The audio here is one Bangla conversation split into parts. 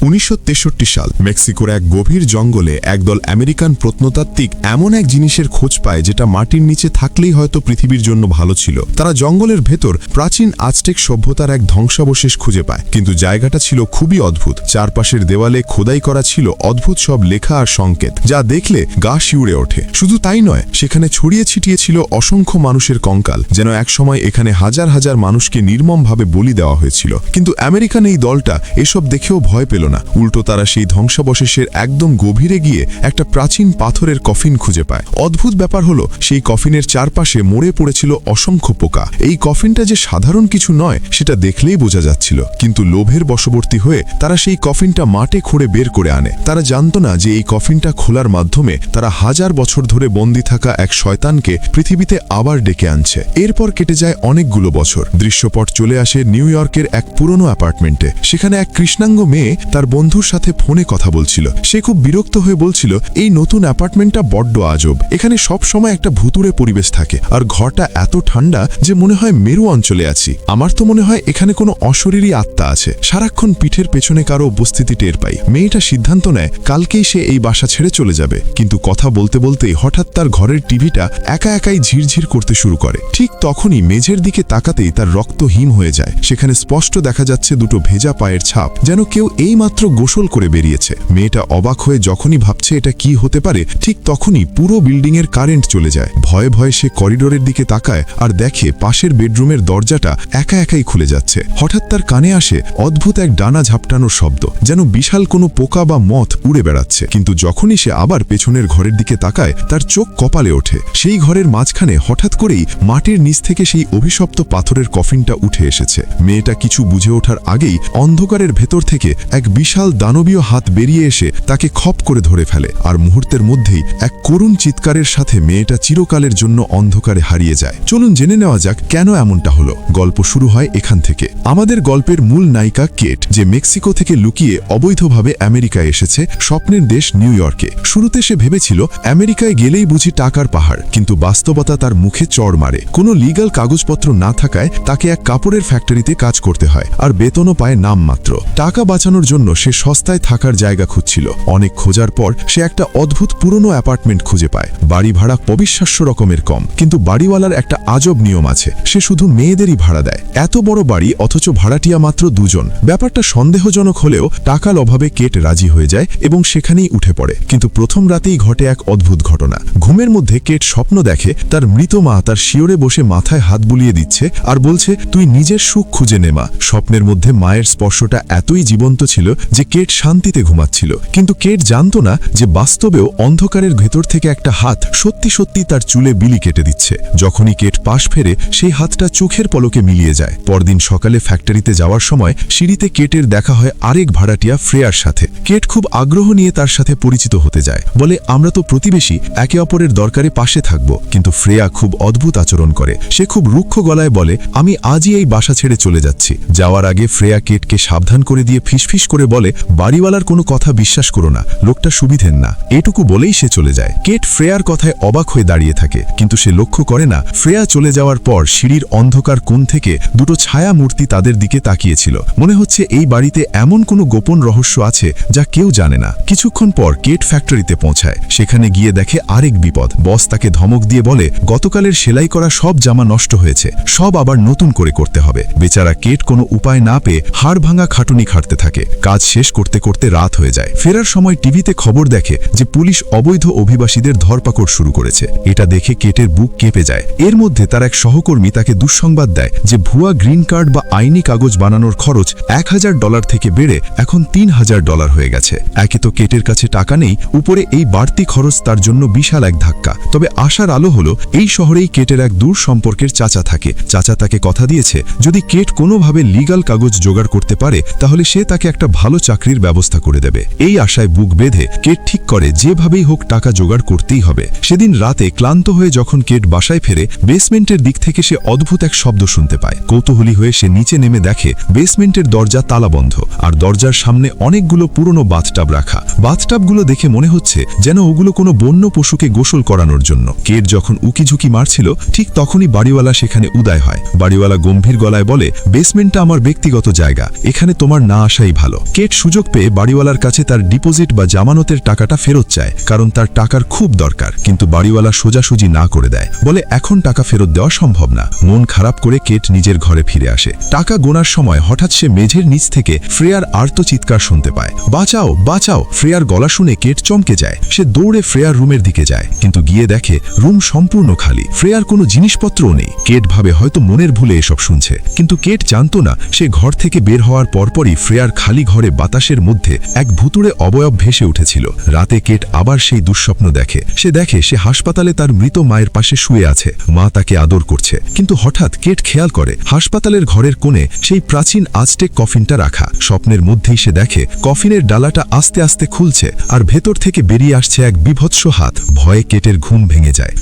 1963 সাল মেক্সিকোর এক গভীর জঙ্গলে একদল আমেরিকান প্রত্নতাত্ত্বিক এমন এক জিনিসের খোঁজ পায় যেটা মাটির নিচে থাকলেই হয়তো পৃথিবীর জন্য ভালো ছিল। তারা জঙ্গলের ভেতর প্রাচীন আজটেক সভ্যতার এক ধ্বংসাবশেষ খুঁজে পায়, কিন্তু জায়গাটা ছিল খুবই অদ্ভুত। চারপাশের দেওয়ালে খোদাই করা ছিল অদ্ভুত সব লেখা আর সংকেত, যা দেখলে গা শিউরে ওঠে। শুধু তাই নয়, সেখানে ছড়িয়ে ছিটিয়ে ছিল অসংখ্য মানুষের কঙ্কাল, যেন একসময় এখানে হাজার হাজার মানুষকে নির্মমভাবে বলি দেওয়া হয়েছিল। কিন্তু আমেরিকান এই দলটা এসব দেখেও ভয় পেল না। উল্টো তারা সেই ধ্বংসাবশেষের একদম গভীরে গিয়ে একটা প্রাচীন পাথরের কফিন খুঁজে পায়। অদ্ভুত ব্যাপার হলো, সেই কফিনের চারপাশে মরে পড়েছিল অসংখ্য পোকা। এই কফিনটা যে সাধারণ কিছু নয় সেটা দেখলেই বোঝা যাচ্ছিল, কিন্তু লোভের বশবর্তী হয়ে তারা সেই কফিনটা মাটি খুঁড়ে বের করে আনে। তারা জানতো না যে এই কফিনটা খোলার মাধ্যমে তারা হাজার বছর ধরে বন্দী থাকা এক শয়তানকে পৃথিবীতে আবার ডেকে আনছে। এরপর কেটে যায় অনেকগুলো বছর। দৃশ্যপট চলে আসে নিউ ইয়র্কের এক পুরনো অ্যাপার্টমেন্টে। সেখানে এক কৃষ্ণাঙ্গ মেয়ে তার বন্ধুর সাথে ফোনে কথা বলছিল। সে খুব বিরক্ত হয়ে বলছিল, এই নতুন অ্যাপার্টমেন্টটা বড্ড আজব। এখানে সব সময় একটা ভুতুড়ে পরিবেশ থাকে, আর ঘরটা এত ঠান্ডা যে মনে হয় মেরু অঞ্চলে আছি। আমার তো মনে হয় এখানে কোনো অশরীরী আত্মা আছে। সারাক্ষণ পিঠের পেছনে কারো উপস্থিতি টের পাই। মেয়েটা সিদ্ধান্ত নেয় কালকেই সে এই বাসা ছেড়ে চলে যাবে, কিন্তু কথা বলতে বলতেই হঠাৎ তার ঘরের টিভিটা একা একাই ঝিরঝির করতে শুরু করে। ঠিক তখনই মেঝের দিকে তাকাতেই তার রক্ত হিম হয়ে যায়। সেখানে স্পষ্ট দেখা যাচ্ছে দুটো ভেজা পায়ের ছাপ, যেন কেউ এইমাত্র গোসল করে বেরিয়েছে। মেয়েটা অবাক হয়ে যখনই ভাবছে এটা কি হতে পারে, ঠিক তখনই পুরো বিল্ডিংয়ের কারেন্ট চলে যায়। ভয়ে ভয়ে সে করিডোরের দিকে তাকায় আর দেখে পাশের বেডরুমের দরজাটা একা একাই খুলে যাচ্ছে। হঠাৎ তার কানে আসে অদ্ভুত এক ডানা ঝাপটানোর শব্দ, যেন বিশাল কোনো পোকা বা মথ উড়ে বেড়াচ্ছে। কিন্তু যখনই সে আবার পেছনের ঘরের দিকে তাকায়, তার চোখ কপালে ওঠে। সেই ঘরের মাঝখানে হঠাৎ করেই মাটির নিচ থেকে সেই অভিশপ্ত পাথরের কফিনটা উঠে এসেছে। মেয়েটা কিছু বুঝে ওঠার আগেই অন্ধকারের ভেতর থেকে এক বিশাল দানবীয় হাত বেরিয়ে এসে তাকে খপ করে ধরে ফেলে, আর মুহূর্তের মধ্যেই এক করুণ চিৎকারের সাথে মেয়েটা চিরকালের জন্য অন্ধকারে হারিয়ে যায়। চলুন জেনে নেওয়া যাক কেন এমনটা হলো। গল্প শুরু হয় এখান থেকে। আমাদের গল্পের মূল নায়িকা কেট, যে মেক্সিকো থেকে লুকিয়ে অবৈধভাবে আমেরিকায় এসেছে, স্বপ্নের দেশ নিউ ইয়র্কে। শুরুতে সে ভেবেছিল আমেরিকায় গেলেই বুঝি টাকার পাহাড়, কিন্তু বাস্তবতা তার মুখে চড় মারে। কোনো লিগ্যাল কাগজপত্র না থাকায় তাকে এক কাপড়ের ফ্যাক্টরিতে কাজ করতে হয়, আর বেতনও পায় নামমাত্র। টাকা বাঁচানোর জন্য সে সস্তায় থাকার জায়গা খুঁজছিল। অনেক খোঁজার পর সে একটা অদ্ভুত পুরনো অ্যাপার্টমেন্ট খুঁজে পায়। বাড়ি ভাড়া অবিশ্বাস্য রকমের কম, কিন্তু বাড়িওয়ালার একটা আজব নিয়ম আছে, সে শুধু মেয়েদেরই ভাড়া দেয়। এত বড় বাড়ি, অথচ ভাড়াটিয়া মাত্র দুজন। ব্যাপারটা সন্দেহজনক হলেও টাকার অভাবে কেট রাজি হয়ে যায় এবং সেখানেই উঠে পড়ে। কিন্তু প্রথম রাতেই ঘটে এক অদ্ভুত ঘটনা। ঘুমের মধ্যে কেট স্বপ্ন দেখে তার মৃত মা তার শিওরে বসে মাথায় হাত বুলিয়ে দিচ্ছে আর বলছে, তুই নিজের সুখ খুঁজে নে মা। স্বপ্নের মধ্যে মায়ের স্পর্শটা এতই জীবন্ত ছিল যে কেট শান্তিতে ঘুমাচ্ছিল। কিন্তু কেট জানতো না যে বাস্তবেও অন্ধকারের ভেতর থেকে একটা হাত সত্যি সত্যি তার চুলে বিলি কেটে দিচ্ছে। যখনই কেট পাশ ফেরে, সেই হাতটা চোখের পলকে মিলিয়ে যায়। পরদিন সকালে ফ্যাক্টরিতে যাওয়ার সময় সিঁড়িতে কেটের দেখা হয় আরেক ভাড়াটিয়া ফ্রেয়ার সাথে। কেট খুব আগ্রহ নিয়ে তার সাথে পরিচিত হতে যায়, বলে আমরা তো প্রতিবেশী, একে অপরের দরকারে পাশে থাকব। কিন্তু ফ্রেয়া খুব অদ্ভুত আচরণ করে। সে খুব রুক্ষ গলায় বলে, আমি আজই এই বাসা ছেড়ে চলে যাচ্ছি। যাওয়ার আগে ফ্রেয়া কেটকে সাবধান করে দিয়ে ফিসফিস করে বলে, বাড়িওয়ালার কোনো কথা বিশ্বাস করো না, লোকটা সুবিধের না। এটুকু বলেই সে চলে যায়। কেট ফ্রেয়ার কথায় অবাক হয়ে দাঁড়িয়ে থাকে, কিন্তু সে লক্ষ্য করে না ফ্রেয়া চলে যাওয়ার পর সিঁড়ির অন্ধকার কোণ থেকে দুটো ছায়া মূর্তি তাদের দিকে তাকিয়েছিল। মনে হচ্ছে এই বাড়িতে এমন কোনো গোপন রহস্য আছে যা কেউ জানে না। কিছুক্ষণ পর কেট ফ্যাক্টরিতে পৌঁছায়। সেখানে গিয়ে দেখে আরেক বিপদ। বস তাকে ধমক দিয়ে বলে, গতকালের সেলাই করা সব জামা নষ্ট হয়েছে, সব আবার নতুন করে করতে হবে। বেচারা কেট কোনো উপায় না পেয়ে হাড় ভাঙা খাটুনি খাটতে থাকে। কাজ শেষ করতে করতে রাত হয়ে যায়। ফেরার সময় টিভিতে খবর দেখে যে পুলিশ অবৈধ অভিবাসীদের ধরপাকড় শুরু করেছে। এটা দেখে কেটের বুক কেঁপে যায়। এর মধ্যে তার এক সহকর্মী তাকে দুঃসংবাদ দেয় যে ভুয়া গ্রিন কার্ড বা আইনি কাগজ বানানোর খরচ $1000 থেকে বেড়ে এখন $3000 হয়ে গেছে। একে তো কেটের কাছে টাকা নেই, উপরে এই বাড়তি খরচ তার জন্য বিশাল এক ধাক্কা। তবে আশার আলো হলো, এই শহরেই কেটের এক দূর সম্পর্কের চাচা থাকে। চাচা তাকে কথা দিয়েছে যদি কেট কোনোভাবে লিগ্যাল কাগজ জোগাড় করতে পারে, তাহলে সে তাকে একটা ভালো চাকরির ব্যবস্থা করে দেবে। এই আশায় বুক বেঁধে কেট ঠিক করে যেভাবেই হোক টাকা জোগাড় করতেই হবে। সেদিন রাতে ক্লান্ত হয়ে যখন কেট বাসায় ফেরে, বেসমেন্টের দিক থেকে সে অদ্ভুত এক শব্দ শুনতে পায়। কৌতূহলী হয়ে সে নিচে নেমে দেখে বেসমেন্টের দরজা তালাবন্ধ, আর দরজার সামনে অনেকগুলো পুরনো পুরনো বাথটাব রাখা। বাথটাবগুলো দেখে মনে হচ্ছে যেন ওগুলো কোনো বন্য পশুকে গোসল করানোর জন্য। কেট যখন উকিঝুঁকি মারছিল ঠিক তখনই বাড়িওয়ালা সেখানে উদয় হয়। বাড়িওয়ালা গম্ভীর গলায় বলে, বেসমেন্টটা আমার ব্যক্তিগত জায়গা, এখানে তোমার না আসাই ভালো। কেট সুযোগ পেয়ে বাড়িওয়ালার কাছে তার ডিপোজিট বা জামানতের টাকাটা ফেরত চায়, কারণ তার টাকার খুব দরকার। কিন্তু বাড়িওয়ালা সোজাসুজি না করে দেয়, বলে এখন টাকা ফেরত দেওয়া সম্ভব না। মন খারাপ করে কেট নিজের ঘরে ফিরে আসে। টাকা গোনার সময় হঠাৎ সে মেঝের নিচ থেকে ফ্রেয়ার আর্তচিৎকার শুনতে পায়, বাঁচাও বাঁচাও। ফ্রেয়ার গলা শুনে কেট চমকে যায়। সে দৌড়ে ফ্রেয়ার রুমের দিকে যায়, কিন্তু গিয়ে দেখে রুম সম্পূর্ণ খালি, ফ্রেয়ার কোনো জিনিসপত্রও নেই। কেট ভাবে হয়তো মনের ভুলে এসব শুনছে, কিন্তু কেট জানতো না সে ঘর থেকে বের হওয়ার পরপরই ফ্রেয়ার খালি ঘরে বাতাসের মধ্যে এক ভুতুড়ে অবয়ব ভেসে উঠেছিল। রাতে কেট আবার সেই দুঃস্বপ্ন দেখে। সে দেখে সে হাসপাতালে তার মৃত মায়ের পাশে শুয়ে আছে, মা তাকে আদর করছে। কিন্তু হঠাৎ কেট খেয়াল করে হাসপাতালের ঘরের কোণে সেই প্রাচীন আজটেক কফিনটা রাখা। স্বপ্নের মধ্যেই সে দেখে কফিনের ডালাটা আস্তে আস্তে খুলছে আর ভেতর থেকে বেরিয়ে আসছে এক বিভৎস হাত। ভয়ে কেটের ঘুম ভেঙে যায়।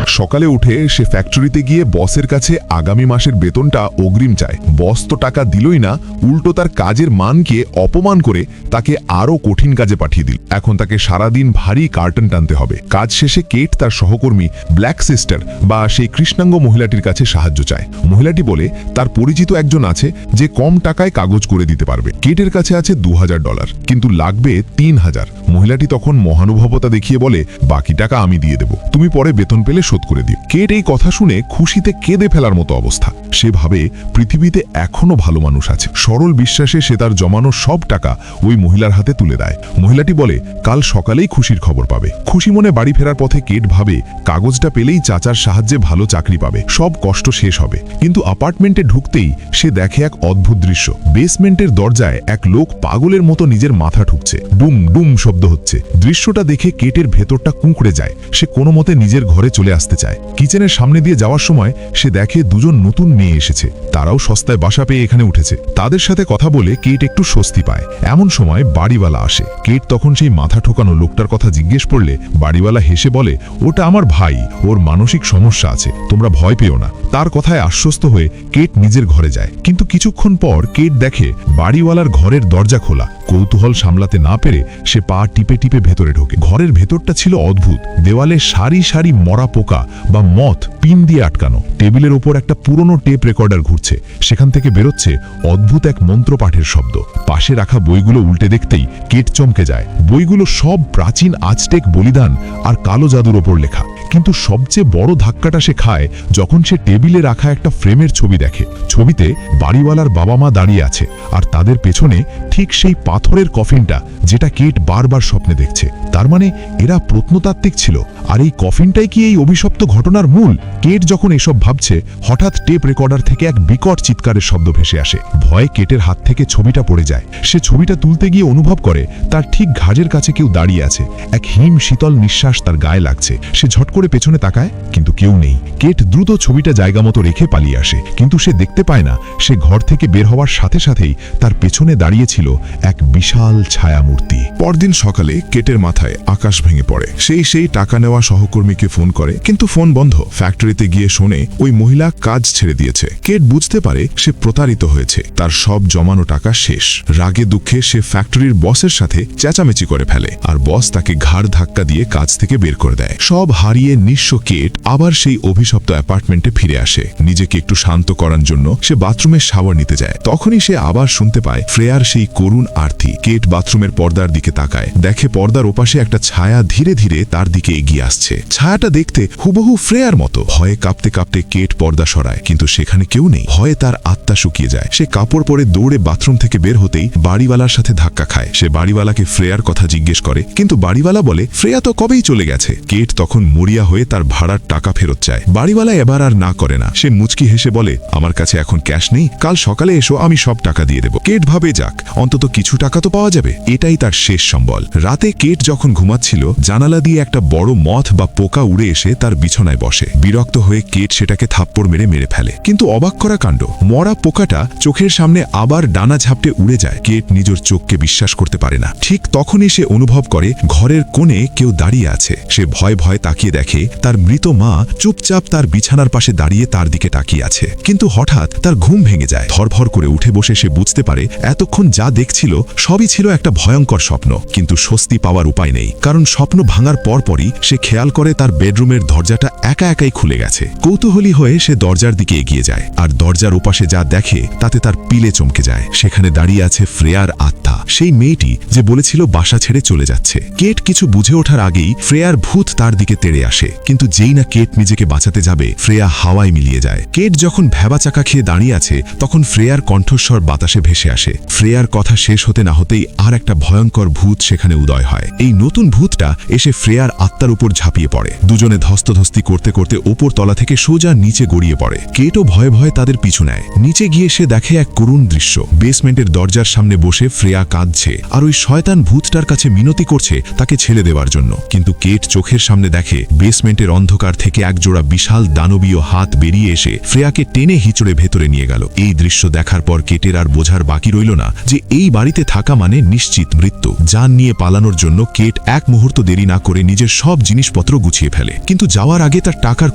সকালে উঠে সে ফ্যাক্টরিতে গিয়ে বসের কাছে আগামী মাসের বেতনটা অগ্রিম চায়। বস তো টাকা দিলই না, উল্টো তার কাজের মানকে অপমান করে তাকে আরও কঠিন কাজে পাঠিয়ে দিল। এখন তাকে সারাদিন ভারী কার্টন টানতে হবে। কাজ শেষে কেট তার সহকর্মী ব্ল্যাক সিস্টার বা সেই কৃষ্ণাঙ্গ মহিলাটির কাছে সাহায্য চায়। মহিলাটি বলে তার পরিচিত একজন আছে যে কম টাকায় কাগজ করে দিতে পারবে। কেটের কাছে আছে $2000, কিন্তু লাগবে 3000। মহিলাটি তখন মহানুভবতা দেখিয়ে বলে, বাকি টাকা আমি দিয়ে দেব, তুমি পরে বেতন পেলে শোধ করে দিও। কেট এই কথা শুনে খুশিতে কেঁদে ফেলার মতো অবস্থা। সে ভাবে পৃথিবীতে এখনো ভালো মানুষ আছে। সরল বিশ্বাসে সে তার জমানো সব টাকা ওই মহিলার হাতে তুলে দেয়। মহিলাটি বলে কাল সকালেই খুশির খবর পাবে। খুশি মনে বাড়ি ফেরার পথে কেট ভাবে কাগজটা পেলেই চাচার সাহায্যে ভালো চাকরি পাবে, সব কষ্ট শেষ হবে। কিন্তু অ্যাপার্টমেন্টে ঢুকতেই সে দেখে এক অদ্ভুত দৃশ্য। বেসমেন্টের দরজায় এক লোক পাগলের মতো নিজের মাথা ঠুকছে, ডুম ডুম শব্দ হচ্ছে। দৃশ্যটা দেখে কেটের ভেতরটা কুঁকড়ে যায়। সে কোনো মতে নিজের ঘরে চলে আসতে চায়। কিচেনের সামনে দিয়ে যাওয়ার সময় সে দেখে দুজন নতুন মেয়ে এসেছে। তারাও সস্তায় বাসা পেয়ে এখানে উঠেছে। তাদের সাথে কথা বলে কেট একটু স্বস্তি পায়। এমন সময় বাড়িওয়ালা আসে। কেট তখন সেই মাথা ঠোকানো লোকটার কথা জিজ্ঞেস করলে বাড়িওয়ালা হেসে বলে, ওটা আমার ভাই, ওর মানসিক সমস্যা আছে, তোমরা ভয় পেও না। তার কথায় আশ্বস্ত হয়ে কেট নিজের ঘরে যায়। কিন্তু কিছুক্ষণ পর কেট দেখে বাড়িওয়ালার ঘরের দরজা খোলা। কৌতূহল সামলাতে না পেরে সে পা টিপে টিপে ভেতরে ঢোকে। ঘরের ভেতরটা ছিল অদ্ভুত। দেওয়ালে সারি সারি মরা পোকা বা মথ পিন দিয়ে আটকানো। টেবিলের ওপর একটা পুরনো টেপ রেকর্ডার ঘুরছে, সেখান থেকে বেরোচ্ছে অদ্ভুত এক মন্ত্রপাঠের শব্দ। পাশে রাখা বইগুলো উল্টে দেখতেই কেট চমকে যায়। বইগুলো সব প্রাচীন আজটেক বলিদান আর কালো জাদুর ওপর লেখা। কিন্তু সবচেয়ে বড় ধাক্কাটা সে খায় যখন সে টেবিলে রাখা একটা ফ্রেমের ছবি দেখে। ছবিতে বাড়িওয়ালার বাবা মা দাঁড়িয়ে আছে, আর তাদের পেছনে ঠিক সেই পাথরের কফিনটা যেটা কেট বারবার স্বপ্নে দেখছে। তার মানে এরা প্রত্নতাত্ত্বিক ছিল, আর এই কফিনটাই কি এই অভিশপ্ত ঘটনার মূল? কেট যখন এসব ভাবছে হঠাৎ টেপ রেকর্ডার থেকে এক বিকট চিৎকারের শব্দ ভেসে আসে। ভয়ে কেটের হাত থেকে ছবিটা পড়ে যায়। সে ছবিটা তুলতে গিয়ে অনুভব করে তার ঠিক ঘাড়ের কাছে কেউ দাঁড়িয়ে আছে। এক হিম শীতল নিঃশ্বাস তার গায়ে লাগছে। সে ঝট করে পেছনে তাকায়, কিন্তু কেউ নেই। কেট দ্রুত ছবিটা জায়গা মতো রেখে পালিয়ে আসে, কিন্তু সে দেখতে পায় না সে ঘর থেকে বের হওয়ার সাথে সাথেই তার পেছনে দাঁড়িয়ে ছিল এক বিশাল ছায়ামূর্তি। পরদিন সকালে কেটের মাথায় আকাশ ভেঙে পড়ে। সেই টাকা নেওয়া সহকর্মীকে ফোন করে, কিন্তু ফোন বন্ধ। ফ্যাক্টরিতে গিয়ে শোনে ওই মহিলা কাজ ছেড়ে দিয়েছে। কেট বুঝতে পারে সে প্রতারিত হয়েছে, তার সব জমানো টাকা শেষ। রাগে দুঃখে সে ফ্যাক্টরির বসের সাথে চেঁচামেচি করে ফেলে, আর বস তাকে ঘাড় ধাক্কা দিয়ে কাজ থেকে বের করে দেয়। সব হারিয়ে নিঃস্ব কেট আবার সেই অভিশপ্ত অ্যাপার্টমেন্টে ফিরে আসে। নিজেকে একটু শান্ত করার জন্য সে বাথরুমে শাওয়ার নিতে যায়। তখনই সে আবার শুনতে পায় ফ্রেয়ার সেই করুণ আরতি। কেট বাথরুমের পর্দার দিকে তাকায়, দেখে পর্দার ওপাশে একটা ছায়া ধীরে ধীরে তার দিকে এগিয়ে আসছে। ছায়াটা দেখতে হুবহু ফ্রেয়ার মতো। ভয়ে কাঁপতে কাঁপতে কেট পর্দা সরায়, কিন্তু সেখানে কেউ নেই। ভয়ে তার আত্মা শুকিয়ে যায়। সে কাপড় পরে দৌড়ে বাথরুম থেকে বের হতেই বাড়িওয়ালার সাথে ধাক্কা খায়। সে বাড়িওয়ালাকে ফ্রেয়ার কথা জিজ্ঞেস করে, কিন্তু বাড়িওয়ালা বলে ফ্রেয়া তো কবেই চলে গেছে। কেট তখন মরিয়া হয়ে তার ভাড়ার টাকা ফেরত চায়। বাড়িওয়ালা এবার আর না করে না। সে মুচকি হেসে বলে, আমার কাছে এখন ক্যাশ নেই, কাল সকালে এসো, আমি সব টাকা দিয়ে দেব। কেট ভাবে যাক, অন্তত কিছু টাকা টাকা তো পাওয়া যাবে। এটাই তার শেষ সম্বল। রাতে কেট যখন ঘুমাচ্ছিল, জানালা দিয়ে একটা বড় মথ বা পোকা উড়ে এসে তার বিছানায় বসে। বিরক্ত হয়ে কেট সেটাকে থাপ্পড় মেরে ফেলে। কিন্তু অবাক করা কাণ্ড, মরা পোকাটা চোখের সামনে আবার ডানা ঝাপটে উড়ে যায়। কেট নিজের চোখকে বিশ্বাস করতে পারে না। ঠিক তখনই সে অনুভব করে ঘরের কোণে কেউ দাঁড়িয়ে আছে। সে ভয়ে ভয়ে তাকিয়ে দেখে তার মৃত মা চুপচাপ তার বিছানার পাশে দাঁড়িয়ে তার দিকে তাকিয়ে আছে। কিন্তু হঠাৎ তার ঘুম ভেঙে যায়। ধরফর করে উঠে বসে সে বুঝতে পারে এতক্ষণ যা দেখছিল সবই ছিল একটা ভয়ঙ্কর স্বপ্ন। কিন্তু স্বস্তি পাওয়ার উপায় নেই, কারণ স্বপ্ন ভাঙার পরপরই সে খেয়াল করে তার বেডরুমের দরজাটা একা একাই খুলে গেছে। কৌতূহলী হয়ে সে দরজার দিকে এগিয়ে যায়, আর দরজার ওপাশে যা দেখে তাতে তার পিলে চমকে যায়। সেখানে দাঁড়িয়ে আছে ফ্রেয়ার আত্মা, সেই মেয়েটি যে বলেছিল বাসা ছেড়ে চলে যাচ্ছে। কেট কিছু বুঝে ওঠার আগেই ফ্রেয়ার ভূত তার দিকে তেড়ে আসে। কিন্তু যেই না কেট নিজেকে বাঁচাতে যাবে, ফ্রেয়া হাওয়ায় মিলিয়ে যায়। কেট যখন ভ্যাবাচাকা খেয়ে দাঁড়িয়ে আছে, তখন ফ্রেয়ার কণ্ঠস্বর বাতাসে ভেসে আসে। ফ্রেয়ার কথা শেষ হতে না হতেই আর একটা ভয়ঙ্কর ভূত সেখানে উদয় হয়। এই নতুন ভূতটা এসে ফ্রেয়ার আত্মার উপর ঝাঁপিয়ে পড়ে। দুজনে ধস্তধস্তি করতে করতে ওপর তলা থেকে সোজা নিচে গড়িয়ে পড়ে। কেটও ভয়ে ভয়ে তাদের পিছু নেয়। নিচে গিয়ে সে দেখে এক করুণ দৃশ্য। বেসমেন্টের দরজার সামনে বসে ফ্রেয়া কাঁদছে, আর ওই শয়তান ভূতটার কাছে মিনতি করছে তাকে ছেড়ে দেওয়ার জন্য। কিন্তু কেট চোখের সামনে দেখে বেসমেন্টের অন্ধকার থেকে একজোড়া বিশাল দানবীয় হাত বেরিয়ে এসে ফ্রেয়াকে টেনে হিচড়ে ভেতরে নিয়ে গেল। এই দৃশ্য দেখার পর কেটের আর বোঝার বাকি রইল না যে এই বাড়িতে থাকা মানে নিশ্চিত মৃত্যু। জান নিয়ে পালানোর জন্য কেট এক মুহূর্ত দেরি না করে নিজের সব জিনিসপত্র গুছিয়ে ফেলে। কিন্তু যাওয়ার আগে তার টাকার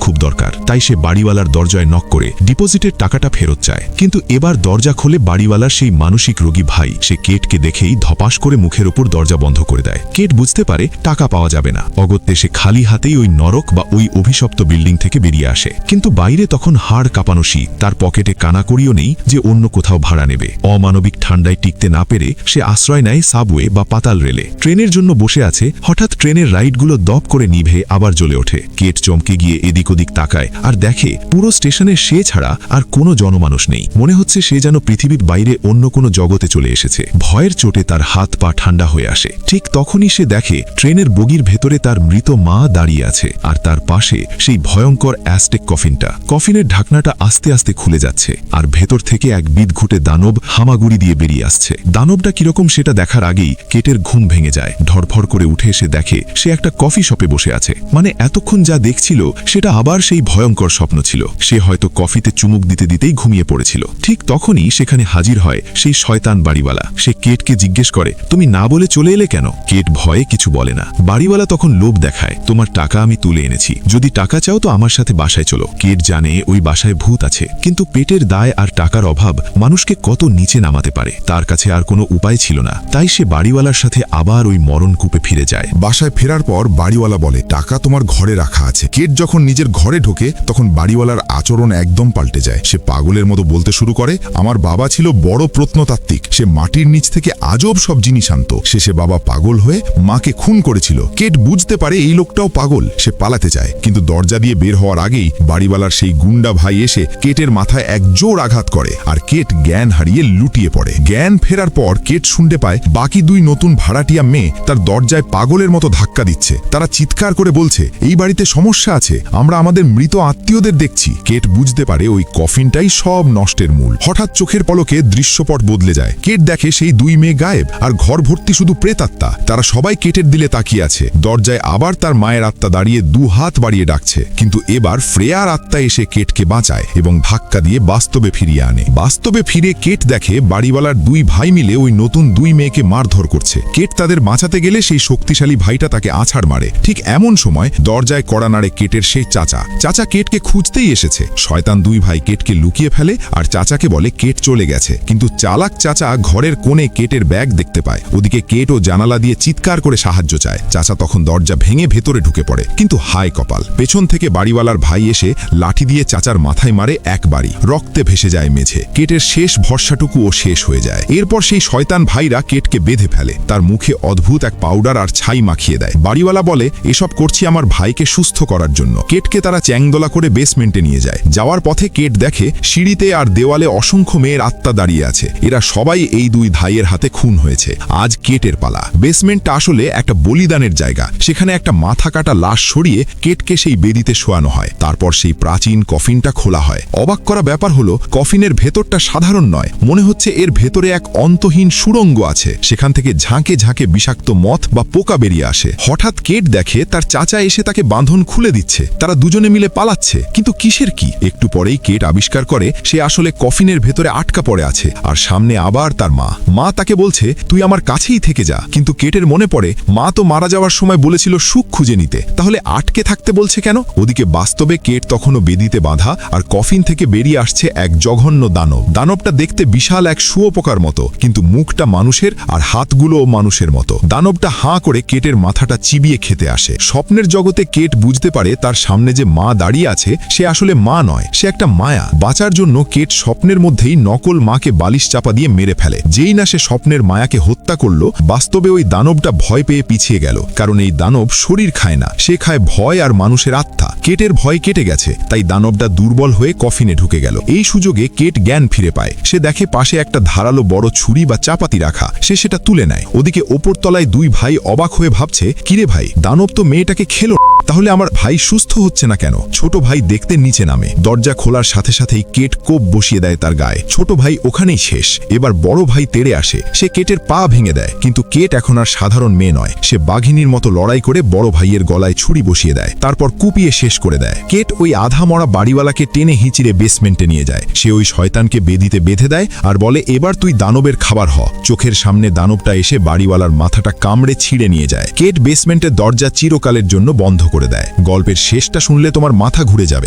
খুব দরকার, তাই সে বাড়িওয়ালার দরজায় নক করে ডিপোজিটের টাকাটা ফেরত চায়। কিন্তু এবার দরজা খোলে বাড়িওয়ালার সেই মানসিক রোগী ভাই। সে কেটকে দেখেই ধপাস করে মুখের ওপর দরজা বন্ধ করে দেয়। কেট বুঝতে পারে টাকা পাওয়া যাবে না। অগত্যে সে খালি হাতেই ওই নরক বা ওই অভিশপ্ত বিল্ডিং থেকে বেরিয়ে আসে। কিন্তু বাইরে তখন হাড় কাঁপানো শীত। তার পকেটে কানাকড়িও নেই যে অন্য কোথাও ভাড়া নেবে। অমানবিক ঠান্ডায় টিকতে না পেরে সে আশ্রয় নেয় সাবওয়ে বা পাতাল রেলে। ট্রেনের জন্য বসে আছে, হঠাৎ ট্রেনের রাইডগুলো দপ করে নিভে আবার জ্বলে ওঠে। কেট চমকে গিয়ে এদিক ওদিক তাকায় আর দেখে পুরো স্টেশনে সে ছাড়া আর কোনো জনমানুষ নেই। মনে হচ্ছে সে যেন পৃথিবীর বাইরে অন্য কোনো জগতে চলে এসেছে। ভয়ের চোটে তার হাত পা ঠান্ডা হয়ে আসে। ঠিক তখনই সে দেখে ট্রেনের বগির ভেতরে তার মৃত মা দাঁড়িয়ে আছে, আর তার পাশে সেই ভয়ঙ্কর অ্যাজটেক কফিনটা। কফিনের ঢাকনাটা আস্তে আস্তে খুলে যাচ্ছে, আর ভেতর থেকে এক বিদঘুটে দানব হামাগুড়ি দিয়ে বেরিয়ে আসছে। দানবটা কিরকম সেটা দেখার আগেই কেটের ঘুম ভেঙে যায়। ধরফর করে উঠে এসে দেখে সে একটা কফি শপে বসে আছে। মানে এতক্ষণ যা দেখছিল সেটা আবার সেই ভয়ঙ্কর স্বপ্ন ছিল। সে হয়তো কফিতে চুমুক দিতে দিতেই ঘুমিয়ে পড়েছিল। ঠিক তখনই সেখানে হাজির হয় সেই শয়তান বাড়িওয়ালা। সে কেটকে জিজ্ঞেস করে, তুমি না বলে চলে এলে কেন? কেট ভয়ে কিছু বলে না। বাড়িওয়ালা তখন লোভ দেখায়, তোমার টাকা আমি তুলে এনেছি, যদি টাকা চাও তো আমার সাথে বাসায় চলো। কেট জানে ওই বাসায় ভূত আছে, কিন্তু পেটের দায় আর টাকার অভাব মানুষকে কত নিচে নামাতে পারে। তার কাছে আর কোনো উপায় ছিল না, তাই সে বাড়িওয়ালার সাথে আবার ওই মরণ কূপে ফিরে যায়। বাসায় ফেরার পর বাড়িওয়ালা বলে, টাকা তোমার ঘরে রাখা আছে। কেট যখন নিজের ঘরে ঢোকে তখন বাড়িওয়ালার আচরণ একদম পাল্টে যায়। সে পাগলের মতো বলতে শুরু করে, আমার বাবা ছিল বড় প্রত্নতাত্ত্বিক, সে মাটির নিচ থেকে আজব সব জিনিস আনত। শেষে বাবা পাগল হয়ে মাকে খুন করেছিল। কেট বুঝতে পারে এই লোকটাও পাগল। সে পালাতে চায়, কিন্তু দরজা দিয়ে বের হওয়ার আগেই বাড়িওয়ালার সেই গুন্ডা ভাই এসে কেটের মাথায় এক জোর আঘাত করে, আর কেট জ্ঞান হারিয়ে লুটিয়ে পড়ে। জ্ঞান ফেরার পর কেট শুনতে পায় বাকি দুই নতুন ভাড়াটিয়া মেয়ে তার দরজায় পাগলের মতো ধাক্কা দিচ্ছে। তারা চিৎকার করে বলছে, এই বাড়িতে সমস্যা আছে, আমরা আমাদের মৃত আত্মীয়দের দেখছি। কেট বুঝতে পারে ওই কফিনটাই সব নষ্টের মূল। হঠাৎ চোখের পলকে দৃশ্যপট বদলে যায়। কেট দেখে সেই দুই মেয়ে গায়েব, আর ঘর ভর্তি শুধু প্রেতাত্মা। তারা সবাই কেটের দিলে তাকিয়ে আছে। দরজায় আবার তার মায়ের আত্মা দাঁড়িয়ে দু হাত বাড়িয়ে ডাকছে। কিন্তু এবার ফ্রেয়ার আত্মা এসে কেটকে বাঁচায় এবং ধাক্কা দিয়ে বাস্তবে ফিরিয়ে আনে। বাস্তবে ফিরে কেট দেখে বাড়িওয়ালার দুই ভাই মিলে ওই নতুন দুই মেয়েকে মারধর করছে। কেট তাদের বাঁচাতে গেলে সেই শক্তিশালী ভাইটা তাকে আছাড় মারে। ঠিক এমন সময় দরজায় কড়া নাড়ে কেটের সেই চাচা। চাচা কেটকে খুঁজতেই এসেছে। শয়তান দুই ভাই কেটকে লুকিয়ে ফেলে, আর চাচাকে বলে কেট চলে গেছে। কিন্তু চালাক চাচা ঘরের কোণে কেটের ব্যাগ দেখতে পায়। ওদিকে কেট ও জানালা দিয়ে চিৎকার করে সাহায্য চায়। চাচা তখন দরজা ভেঙে ভেতরে ঢুকে পড়ে, কিন্তু হায় কপাল, পেছন থেকে বাড়িওয়ালার ভাই এসে লাঠি দিয়ে চাচার মাথায় মারে একবারই। রক্তে ভেসে যায় মেঝে। কেটের শেষ ভরসাটুকুও শেষ হয়ে যায়। এরপর সেই শয়তান ভাইরা কেটকে বেঁধে ফেলে, তার মুখে অদ্ভুত এক পাউডার আর ছাই মাখিয়ে দেয়। বাড়িওয়ালা বলে, এসব করছি আমার ভাইকে সুস্থ করার জন্য। কেটকে তারা চ্যাংদোলা করে বেসমেন্টে নিয়ে যায়। যাওয়ার পথে কেট দেখে সিঁড়িতে আর দেওয়ালে অসংখ্য মেয়ের আত্মা দাঁড়িয়ে আছে। এরা সবাই এই দুই ভাইয়ের হাতে খুন হয়েছে। আজ কেটের পালা। বেসমেন্টটা আসলে একটা বলিদানের জায়গা। সেখানে একটা মাথা কাটা লাশ সরিয়ে কেটকে সেই বেদিতে শোয়ানো হয়। তারপর সেই প্রাচীন কফিনটা খোলা হয়। অবাক করা ব্যাপার হলো, কফিনের ভেতরটা সাধারণ নয়, মনে হচ্ছে এর ভেতরে এক অন্তহীন সুড়ঙ্গ আছে, সেখান থেকে ঝাঁকে ঝাঁকে বিষাক্ত মথ বা পোকা বেরিয়ে আসে। হঠাৎ কেট দেখে তার চাচা এসে তাকে বাঁধন খুলে দিচ্ছে। তারা দুজনে মিলে পালাচ্ছে, কিন্তু কিসের কি? একটু পরেই কেট আবিষ্কার করে সে আসলে কফিনের ভেতরে আটকা পড়ে আছে, আর সামনে আবার তার মা তাকে বলছে তুই আমার কাছেই থেকে যা। কিন্তু কেটের মনে পড়ে মা তো মারা যাওয়ার সময় বলেছিল সুখ খুঁজে নিতে, তাহলে আটকে থাকতে বলছে কেন? ওদিকে বাস্তবে কেট তখনও বেদিতে বাঁধা, আর কফিন থেকে বেরিয়ে আসছে এক জঘন্য দানব। দানবটা দেখতে বিশাল এক শুঁয়োপোকার মতো, কিন্তু মুখটা মানুষের আর হাতগুলোও মানুষের মতো। দানবটা হাঁ করে কেটের মাথাটা চিবিয়ে খেতে আসে। স্বপ্নের জগতে কেট বুঝতে পারে তার সামনে যে মা দাঁড়িয়ে আছে সে আসলে মা নয়, সে একটা মায়া। বাঁচার জন্য কেট স্বপ্নের মধ্যেই নকল মাকে বালিশ চাপা দিয়ে মেরে ফেলে। যেই না সে স্বপ্নের মায়াকে হত্যা করল, বাস্তবে ওই দানবটা ভয় পেয়ে পিছিয়ে গেল, কারণ এই দানব শরীর খায় না, সে খায় ভয় আর মানুষের আত্মা। কেটের ভয় কেটে গেছে, তাই দানবটা দুর্বল হয়ে কফিনে ঢুকে গেল। এই সুযোগে কেট জ্ঞান ফিরে পায়। সে দেখে পাশে একটা ধারালো বড় ছুরি বা চাপাতি রাখা, সে সেটা তুলে নেয়। ওদিকে ওপরতলায় দুই ভাই অবাক হয়ে ভাবছে, কিরে ভাই, দানব তো মেয়েটাকে খেলো, তাহলে আমার ভাই সুস্থ হচ্ছে না কেন? ছোট ভাই দেখতে নিচে নামে। দরজা খোলার সাথে সাথেই কেট কোপ বসিয়ে দেয় তার গায়ে। ছোট ভাই ওখানেই শেষ। এবার বড় ভাই তেড়ে আসে, সে কেটের পা ভেঙে দেয়। কিন্তু কেট এখন আর সাধারণ মেয়ে নয়, সে বাঘিনীর মতো লড়াই করে বড় ভাইয়ের গলায় ছুরি বসিয়ে দেয়, তারপর কুপিয়ে শেষ করে দেয়। কেট ওই আধা মরা বাড়িওয়ালাকে টেনে হিঁচিড়ে বেসমেন্টে নিয়ে যায়। সে ওই শয়তানকে বেদিতে বেঁধে দেয় আর বলে, এবার তুই দানবের খাবার হ। চোখের সামনে দানবটা এসে বাড়িওয়ালার মাথাটা কামড়ে ছিঁড়ে নিয়ে যায়। কেট বেসমেন্টের দরজা চিরকালের জন্য বন্ধ করে দেয়। গল্পের শেষটা শুনলে তোমার মাথা ঘুরে যাবে।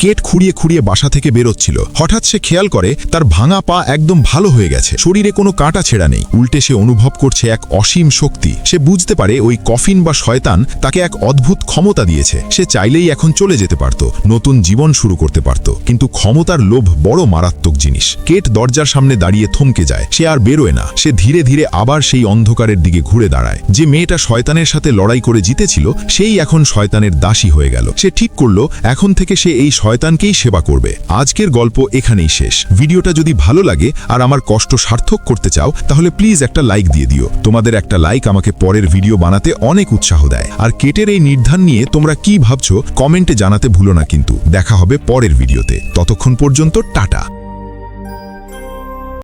কেট খুঁড়িয়ে খুঁড়িয়ে বাসা থেকে বেরোচ্ছিল, হঠাৎ সে খেয়াল করে তার ভাঙা পা একদম ভালো হয়ে গেছে, শরীরে কোনো কাঁটা ছেঁড়া নেই। উল্টে সে অনুভব করছে এক অসীম শক্তি। সে বুঝতে পারে ওই কফিন বা শয়তান তাকে এক অদ্ভুত ক্ষমতা দিয়েছে। সে চাইলেই এখন চলে যেতে পারত, নতুন জীবন শুরু করতে পারত, কিন্তু ক্ষমতার লোভ বড় মারাত্মক জিনিস। কেট দরজার সামনে দাঁড়িয়ে থমকে যায়। সে আর বেরোয় না। সে ধীরে ধীরে আবার সেই অন্ধকারের দিকে ঘুরে দাঁড়ায়। যে মেয়েটা শয়তানের সাথে লড়াই করে জিতেছিল, সেই এখন শয়তানের দাসী হয়ে গেল। সে ঠিক করলো এখন থেকে সে এই শয়তানকেই সেবা করবে। আজকের গল্প এখানেই শেষ। ভিডিওটা যদি ভালো লাগে আর আমার কষ্ট সার্থক করতে চাও, তাহলে প্লিজ একটা লাইক দিয়ে দিও। তোমাদের একটা লাইক আমাকে পরের ভিডিও বানাতে অনেক উৎসাহ দেয়। আর কেটের এই নির্ধার নিয়ে তোমরা কি ভাবছো কমেন্টে জানাতে ভুলো না। কিন্তু দেখা হবে পরের ভিডিওতে। ততক্ষণ পর্যন্ত টাটা।